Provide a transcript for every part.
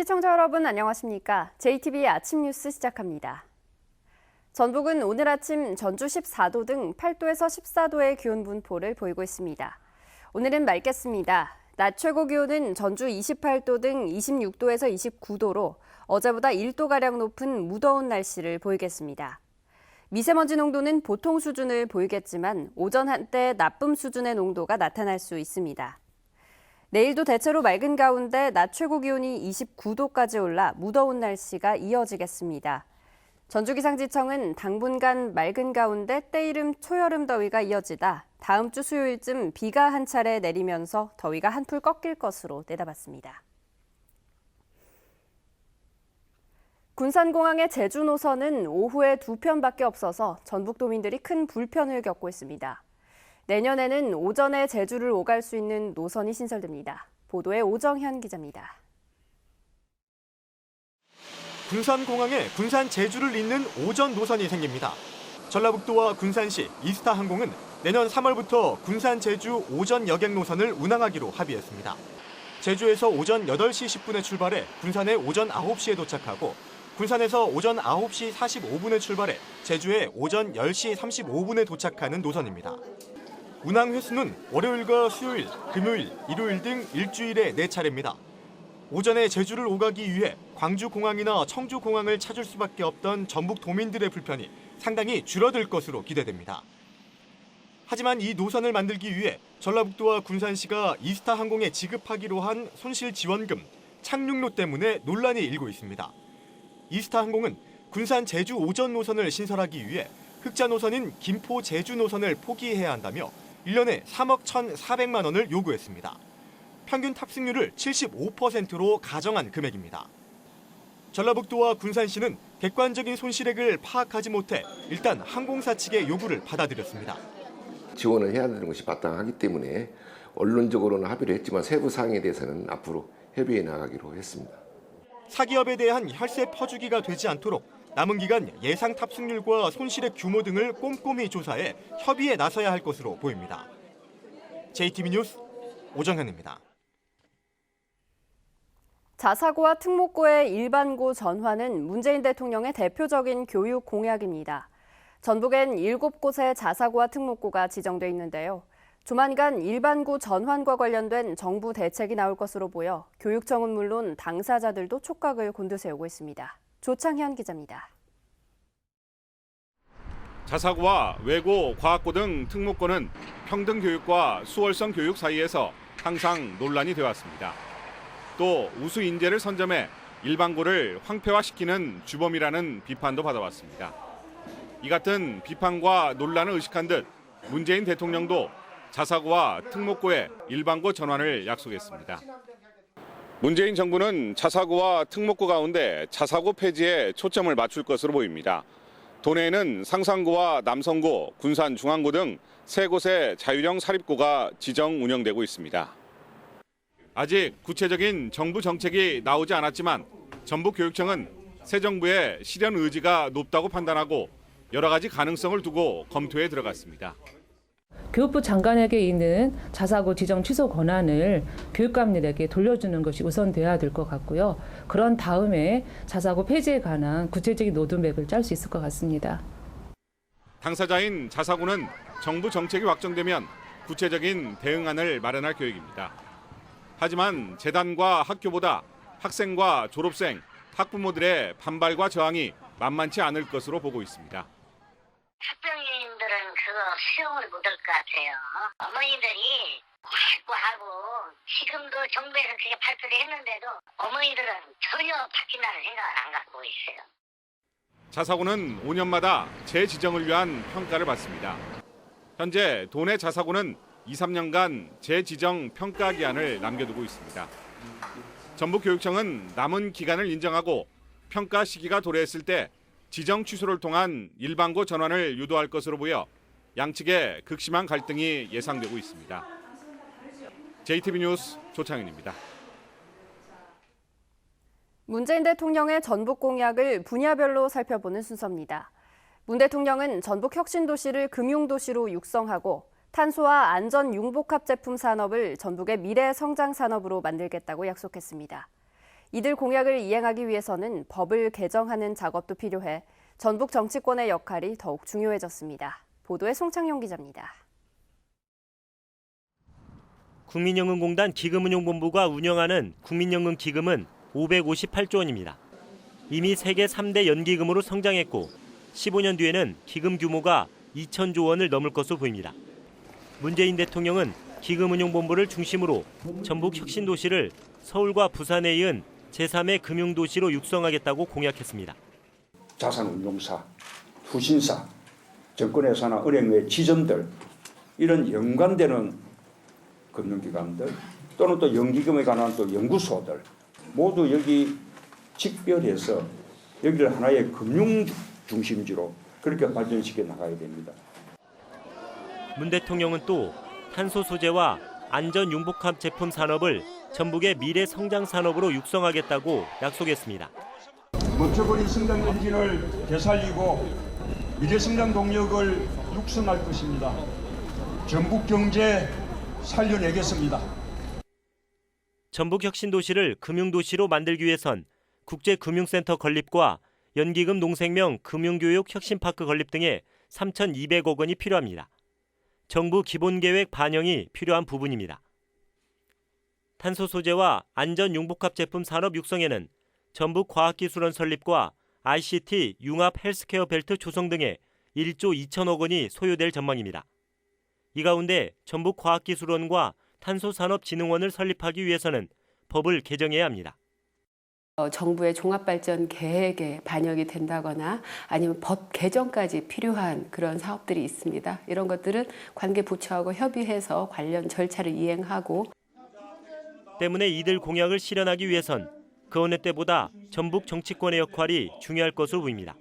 시청자 여러분 안녕하십니까? JTBC 아침 뉴스 시작합니다. 전북은 오늘 아침 전주 14도 등 8도에서 14도의 기온 분포를 보이고 있습니다. 오늘은 맑겠습니다. 낮 최고 기온은 전주 28도 등 26도에서 29도로 어제보다 1도가량 높은 무더운 날씨를 보이겠습니다. 미세먼지 농도는 보통 수준을 보이겠지만 오전 한때 나쁨 수준의 농도가 나타날 수 있습니다. 내일도 대체로 맑은 가운데 낮 최고 기온이 29도까지 올라 무더운 날씨가 이어지겠습니다. 전주기상지청은 당분간 맑은 가운데 때이름 초여름 더위가 이어지다 다음 주 수요일쯤 비가 한 차례 내리면서 더위가 한풀 꺾일 것으로 내다봤습니다. 군산공항의 제주 노선은 오후에 2편밖에 없어서 전북도민들이 큰 불편을 겪고 있습니다. 내년에는 오전에 제주를 오갈 수 있는 노선이 신설됩니다. 보도에 오정현 기자입니다. 군산공항에 군산 제주를 잇는 오전 노선이 생깁니다. 전라북도와 군산시 이스타항공은 내년 3월부터 군산 제주 오전 여객 노선을 운항하기로 합의했습니다. 제주에서 오전 8시 10분에 출발해 군산에 오전 9시에 도착하고 군산에서 오전 9시 45분에 출발해 제주에 오전 10시 35분에 도착하는 노선입니다. 운항 횟수는 월요일과 수요일, 금요일, 일요일 등 일주일에 4차례입니다. 오전에 제주를 오가기 위해 광주공항이나 청주공항을 찾을 수밖에 없던 전북 도민들의 불편이 상당히 줄어들 것으로 기대됩니다. 하지만 이 노선을 만들기 위해 전라북도와 군산시가 이스타항공에 지급하기로 한 손실지원금, 착륙료 때문에 논란이 일고 있습니다. 이스타항공은 군산 제주 오전 노선을 신설하기 위해 흑자 노선인 김포 제주 노선을 포기해야 한다며 1년에 3억 1,400만 원을 요구했습니다. 평균 탑승률을 75%로 가정한 금액입니다. 전라북도와 군산시는 객관적인 손실액을 파악하지 못해 일단 항공사 측의 요구를 받아들였습니다. 지원을 해야 되는 것이 마땅하기 때문에 언론적으로는 합의를 했지만 세부 사항에 대해서는 앞으로 협의해 나가기로 했습니다. 사기업에 대한 혈세 퍼주기가 되지 않도록 남은 기간 예상 탑승률과 손실의 규모 등을 꼼꼼히 조사해 협의에 나서야 할 것으로 보입니다. JTBC 뉴스 오정현입니다. 자사고와 특목고의 일반고 전환은 문재인 대통령의 대표적인 교육 공약입니다. 전북엔 7곳의 자사고와 특목고가 지정돼 있는데요. 조만간 일반고 전환과 관련된 정부 대책이 나올 것으로 보여 교육청은 물론 당사자들도 촉각을 곤두세우고 있습니다. 조창현 기자입니다. 자사고와 외고, 과학고 등 특목고는 평등 교육과 수월성 교육 사이에서 항상 논란이 되어 왔습니다. 또 우수 인재를 선점해 일반고를 황폐화시키는 주범이라는 비판도 받아왔습니다. 이 같은 비판과 논란을 의식한 듯 문재인 대통령도 자사고와 특목고의 일반고 전환을 약속했습니다. 문재인 정부는 자사고와 특목고 가운데 자사고 폐지에 초점을 맞출 것으로 보입니다. 도내에는 상산고와 남성고, 군산중앙고 등 3곳의 자율형 사립고가 지정 운영되고 있습니다. 아직 구체적인 정부 정책이 나오지 않았지만 전북교육청은 새 정부의 실현 의지가 높다고 판단하고 여러 가지 가능성을 두고 검토에 들어갔습니다. 교육부 장관에게 있는 자사고 지정 취소 권한을 교육감들에게 돌려주는 것이 우선돼야 될 것 같고요. 그런 다음에 자사고 폐지에 관한 구체적인 로드맵을 짤 수 있을 것 같습니다. 당사자인 자사고는 정부 정책이 확정되면 구체적인 대응안을 마련할 계획입니다. 하지만 재단과 학교보다 학생과 졸업생, 학부모들의 반발과 저항이 만만치 않을 것으로 보고 있습니다. 학부모님들은 그거 수용을 못할 것 같아요. 어머니들이 자꾸 하고 지금도 정부에서 그렇게 발표를 했는데도 어머니들은 전혀 바뀐다는 생각을 안 갖고 있어요. 자사고는 5년마다 재지정을 위한 평가를 받습니다. 현재 도내 자사고는 2, 3년간 재지정 평가 기한을 남겨두고 있습니다. 전북교육청은 남은 기간을 인정하고 평가 시기가 도래했을 때 지정 취소를 통한 일반고 전환을 유도할 것으로 보여 양측의 극심한 갈등이 예상되고 있습니다. JTBC 뉴스 조창현입니다. 문재인 대통령의 전북 공약을 분야별로 살펴보는 순서입니다. 문 대통령은 전북 혁신도시를 금융도시로 육성하고 탄소와 안전 융복합 제품 산업을 전북의 미래 성장 산업으로 만들겠다고 약속했습니다. 이들 공약을 이행하기 위해서는 법을 개정하는 작업도 필요해 전북 정치권의 역할이 더욱 중요해졌습니다. 보도에 송창용 기자입니다. 국민연금공단 기금운용본부가 운영하는 국민연금기금은 558조 원입니다. 이미 세계 3대 연기금으로 성장했고 15년 뒤에는 기금 규모가 2천조 원을 넘을 것으로 보입니다. 문재인 대통령은 기금운용본부를 중심으로 전북 혁신도시를 서울과 부산에 이은 제3의 금융도시로 육성하겠다고 공약했습니다. 자산운용사, 투신사, 정권회사나 은행의 지점들 이런 연관되는 금융기관들 또는 또 연기금에 관한 또 연구소들 모두 여기 직별해서 여기를 하나의 금융 중심지로 그렇게 발전시켜 나가야 됩니다. 문 대통령은 또 탄소 소재와 안전 융복합 제품 산업을 전북의 미래 성장 산업으로 육성하겠다고 약속했습니다. 멈춰버린 성장 엔진을 되살리고 미래 성장 동력을 육성할 것입니다. 전북 경제 살려내겠습니다. 전북 혁신도시를 금융도시로 만들기 위해선 국제금융센터 건립과 연기금 농생명 금융교육 혁신파크 건립 등의 3,200억 원이 필요합니다. 정부 기본계획 반영이 필요한 부분입니다. 탄소 소재와 안전 융복합 제품 산업 육성에는 전북과학기술원 설립과 ICT 융합 헬스케어 벨트 조성 등의 1조 2천억 원이 소요될 전망입니다. 이 가운데 전북과학기술원과 탄소산업진흥원을 설립하기 위해서는 법을 개정해야 합니다. 정부의 종합발전 계획에 반영이 된다거나 아니면 법 개정까지 필요한 그런 사업들이 있습니다. 이런 것들은 관계 부처하고 협의해서 관련 절차를 이행하고 때문에 이들 공약을 실현하기 위해선 그 어느 때보다 전북 정치권의 역할이 중요할 것으로 보입니다.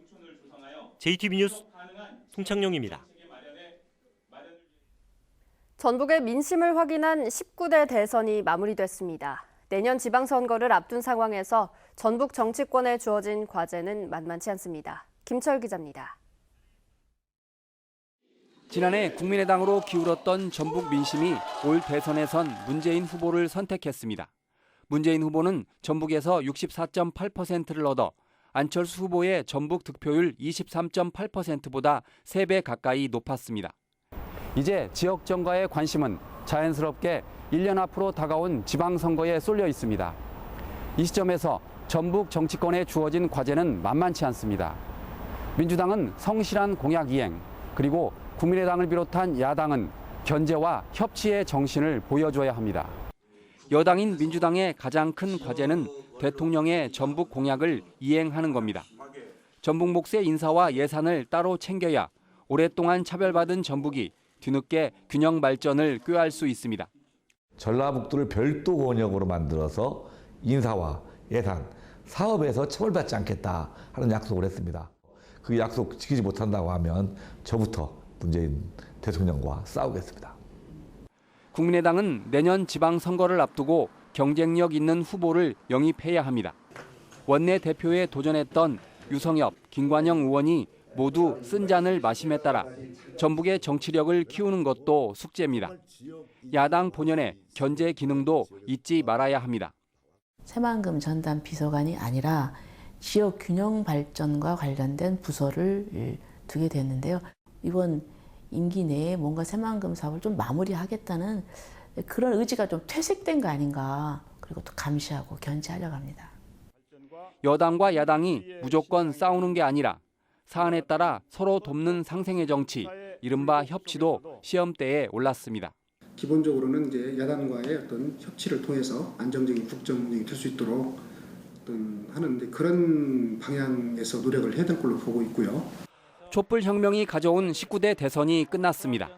JTB 뉴스 송창용입니다. 전북의 민심을 확인한 19대 대선이 마무리됐습니다. 내년 지방선거를 앞둔 상황에서 전북 정치권에 주어진 과제는 만만치 않습니다. 김철 기자입니다. 지난해 국민의당으로 기울었던 전북 민심이 올 대선에선 문재인 후보를 선택했습니다. 문재인 후보는 전북에서 64.8%를 얻어 안철수 후보의 전북 득표율 23.8%보다 3배 가까이 높았습니다. 이제 지역 정가의 관심은 자연스럽게 1년 앞으로 다가온 지방선거에 쏠려 있습니다. 이 시점에서 전북 정치권에 주어진 과제는 만만치 않습니다. 민주당은 성실한 공약 이행, 그리고 국민의당을 비롯한 야당은 견제와 협치의 정신을 보여줘야 합니다. 여당인 민주당의 가장 큰 과제는 대통령의 전북 공약을 이행하는 겁니다. 전북 몫의 인사와 예산을 따로 챙겨야 오랫동안 차별받은 전북이 뒤늦게 균형 발전을 꾀할 수 있습니다. 전라북도를 별도 권역으로 만들어서 인사와 예산, 사업에서 처벌받지 않겠다 하는 약속을 했습니다. 그 약속 지키지 못한다고 하면 저부터 문재인 대통령과 싸우겠습니다. 국민의당은 내년 지방선거를 앞두고 경쟁력 있는 후보를 영입해야 합니다. 원내 대표에 도전했던 유성엽, 김관영 의원이 모두 쓴 잔을 마심에 따라 전북의 정치력을 키우는 것도 숙제입니다. 야당 본연의 견제 기능도 잊지 말아야 합니다. 새만금 전담 비서관이 아니라 지역 균형 발전과 관련된 부서를 두게 됐는데요. 이번 임기 내에 뭔가 새만금 사업을 좀 마무리하겠다는 그런 의지가 좀 퇴색된 거 아닌가. 그리고 또 감시하고 견제하려고 합니다. 여당과 야당이 무조건 싸우는 게 아니라 사안에 따라 서로 돕는 상생의 정치, 이른바 협치도 시험대에 올랐습니다. 기본적으로는 이제 야당과의 어떤 협치를 통해서 안정적인 국정 운영이 될 수 있도록 하는데 그런 방향에서 노력을 해야 될 걸로 보고 있고요. 촛불혁명이 가져온 19대 대선이 끝났습니다.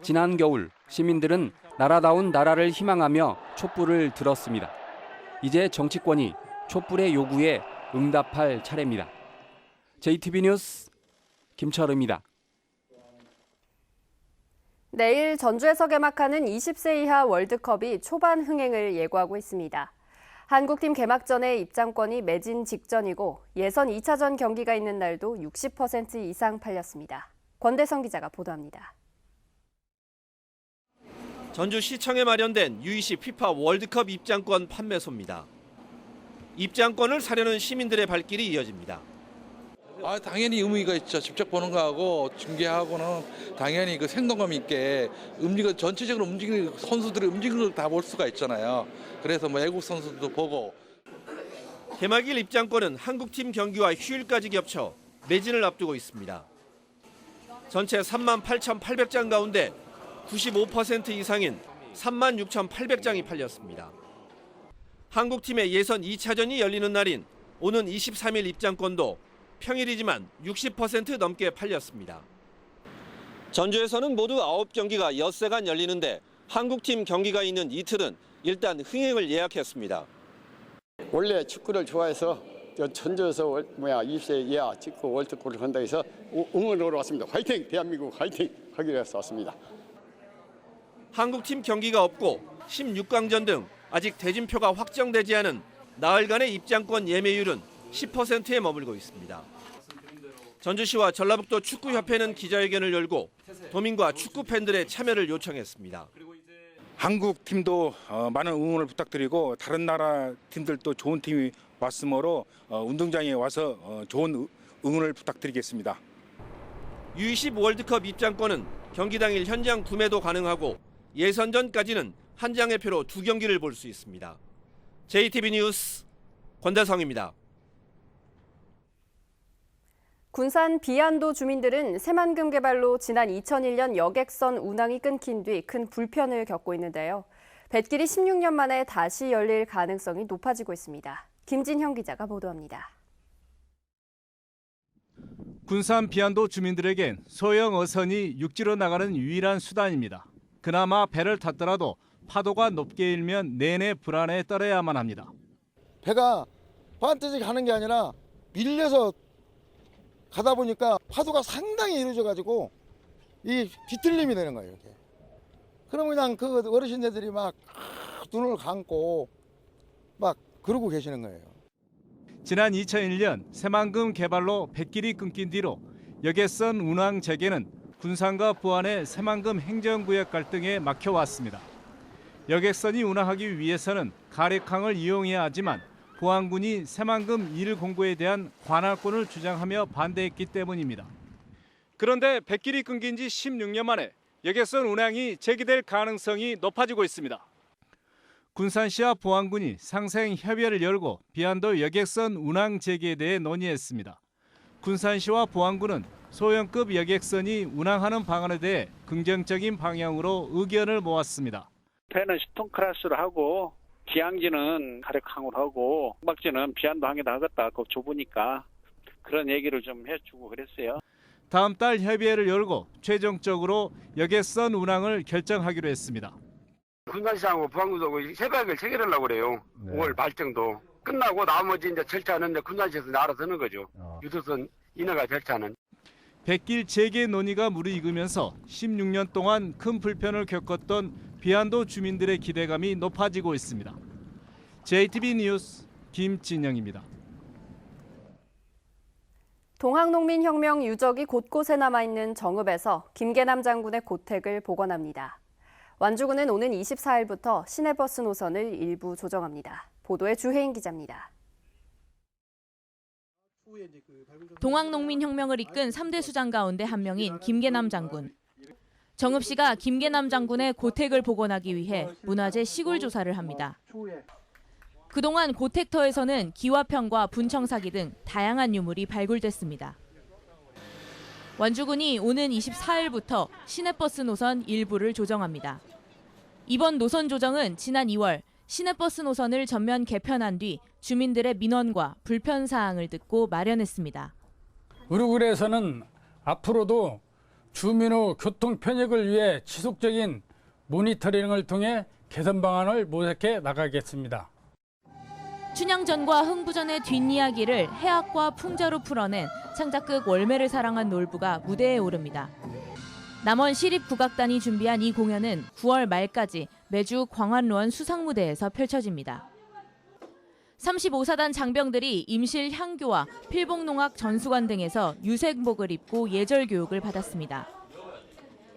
지난 겨울 시민들은 나라다운 나라를 희망하며 촛불을 들었습니다. 이제 정치권이 촛불의 요구에 응답할 차례입니다. JTB 뉴스 김철우입니다. 내일 전주에서 개막하는 20세 이하 월드컵이 초반 흥행을 예고하고 있습니다. 한국팀 개막전의 입장권이 매진 직전이고 예선 2차전 경기가 있는 날도 60% 이상 팔렸습니다. 권대성 기자가 보도합니다. 전주시청에 마련된 U20 피파 월드컵 입장권 판매소입니다. 입장권을 사려는 시민들의 발길이 이어집니다. 당연히 의미가 있죠. 직접 보는 거하고 중계하고는 당연히 그 생동감 있게 전체적으로 움직이는 선수들이 움직이는 걸 다 볼 수가 있잖아요. 그래서 뭐 애국 선수들도 보고. 개막일 입장권은 한국팀 경기와 휴일까지 겹쳐 매진을 앞두고 있습니다. 전체 38,800장 가운데 95% 이상인 36,800장이 팔렸습니다. 한국팀의 예선 2차전이 열리는 날인 오는 23일 입장권도 평일이지만 60% 넘게 팔렸습니다. 전주에서는 모두 9경기가 엿새간 열리는데 한국팀 경기가 있는 이틀은 일단 흥행을 예약했습니다. 원래 축구를 좋아해서 전주에서 20세 이하 축구 월드컵을 한다 해서 응원으로 왔습니다. 화이팅! 대한민국 화이팅! 하기로 해서 왔습니다. 한국팀 경기가 없고 16강전 등 아직 대진표가 확정되지 않은 나흘간의 입장권 예매율은 10%에 머물고 있습니다. 전주시와 전라북도 축구협회는 기자회견을 열고 도민과 축구 팬들의 참여를 요청했습니다. 한국 팀도 많은 응원을 부탁드리고 다른 나라 팀들도 좋은 팀이 왔으므로 운동장에 와서 좋은 응원을 부탁드리겠습니다. U20 월드컵 입장권은 경기 당일 현장 구매도 가능하고 예선전까지는 한 장의 표로 2경기를 볼 수 있습니다. JTB 뉴스 권대성입니다. 군산 비안도 주민들은 새만금 개발로 지난 2001년 여객선 운항이 끊긴 뒤 큰 불편을 겪고 있는데요. 뱃길이 16년 만에 다시 열릴 가능성이 높아지고 있습니다. 김진형 기자가 보도합니다. 군산 비안도 주민들에겐 소형 어선이 육지로 나가는 유일한 수단입니다. 그나마 배를 탔더라도 파도가 높게 일면 내내 불안에 떨어야만 합니다. 배가 반드시 가는 게 아니라 밀려서 가다 보니까 파도가 상당히 이루어져가지고 이 뒤틀림이 되는 거예요. 이렇게. 그럼 그냥 그 어르신들이 막 눈을 감고 막 그러고 계시는 거예요. 지난 2001년 새만금 개발로 뱃길이 끊긴 뒤로 여객선 운항 재개는 군산과 부안의 새만금 행정구역 갈등에 막혀왔습니다. 여객선이 운항하기 위해서는 가래강을 이용해야 하지만 부안군이 새만금 1공구에 대한 관할권을 주장하며 반대했기 때문입니다. 그런데 뱃길이 끊긴 지 16년 만에 여객선 운항이 재개될 가능성이 높아지고 있습니다. 군산시와 부안군이 상생 협의회를 열고 비안도 여객선 운항 재개에 대해 논의했습니다. 군산시와 부안군은 소형급 여객선이 운항하는 방안에 대해 긍정적인 방향으로 의견을 모았습니다. 배는 10톤 클래스로 하고 기항지는 가래강으로 하고 막지는 비안도 항에다 하겠다. 그거 좁으니까 그런 얘기를 좀 해주고 그랬어요. 다음 달 협의회를 열고 최종적으로 여객선 운항을 결정하기로 했습니다. 군산시하고 부안군도 협약을 체결하려고 그래요. 5월 말 정도. 끝나고 나머지 이제 절차는 이제 군산시에서 알아서 하는 거죠. 유도선 인허가 절차는. 뱃길 재개 논의가 무르익으면서 16년 동안 큰 불편을 겪었던 비안도 주민들의 기대감이 높아지고 있습니다. JTB 뉴스 김진영입니다. 동학농민혁명 유적이 곳곳에 남아있는 정읍에서 김계남 장군의 고택을 복원합니다. 완주군은 오는 24일부터 시내버스 노선을 일부 조정합니다. 보도에 주혜인 기자입니다. 동학농민혁명을 이끈 3대 수장 가운데 한 명인 김계남 장군. 정읍시가 김계남 장군의 고택을 복원하기 위해 문화재 시굴 조사를 합니다. 그동안 고택터에서는 기와편과 분청사기 등 다양한 유물이 발굴됐습니다. 완주군이 오는 24일부터 시내버스 노선 일부를 조정합니다. 이번 노선 조정은 지난 2월 시내버스 노선을 전면 개편한 뒤 주민들의 민원과 불편 사항을 듣고 마련했습니다. 우르굴에서는 앞으로도 주민의 교통 편익을 위해 지속적인 모니터링을 통해 개선 방안을 모색해 나가겠습니다. 춘향전과 흥부전의 뒷이야기를 해학과 풍자로 풀어낸 창작극 월매를 사랑한 놀부가 무대에 오릅니다. 남원 시립국악단이 준비한 이 공연은 9월 말까지 매주 광안로원 수상무대에서 펼쳐집니다. 35사단 장병들이 임실 향교와 필봉농악 전수관 등에서 유색복을 입고 예절 교육을 받았습니다.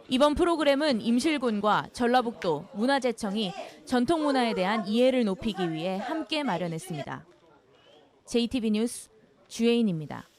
이번 프로그램은 임실군과 전라북도 문화재청이 전통문화에 대한 이해를 높이기 위해 함께 마련했습니다. JTB 뉴스 주혜인입니다.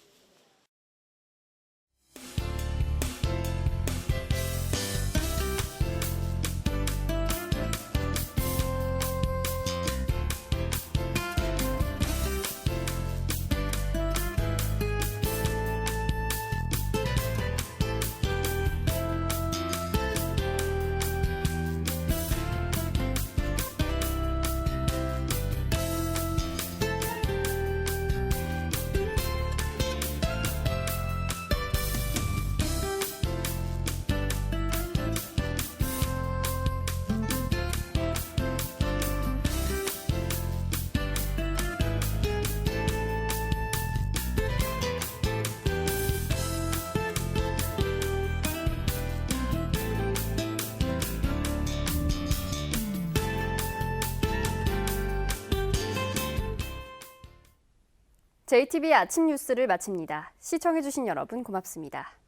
JTB 아침 뉴스를 마칩니다. 시청해주신 여러분 고맙습니다.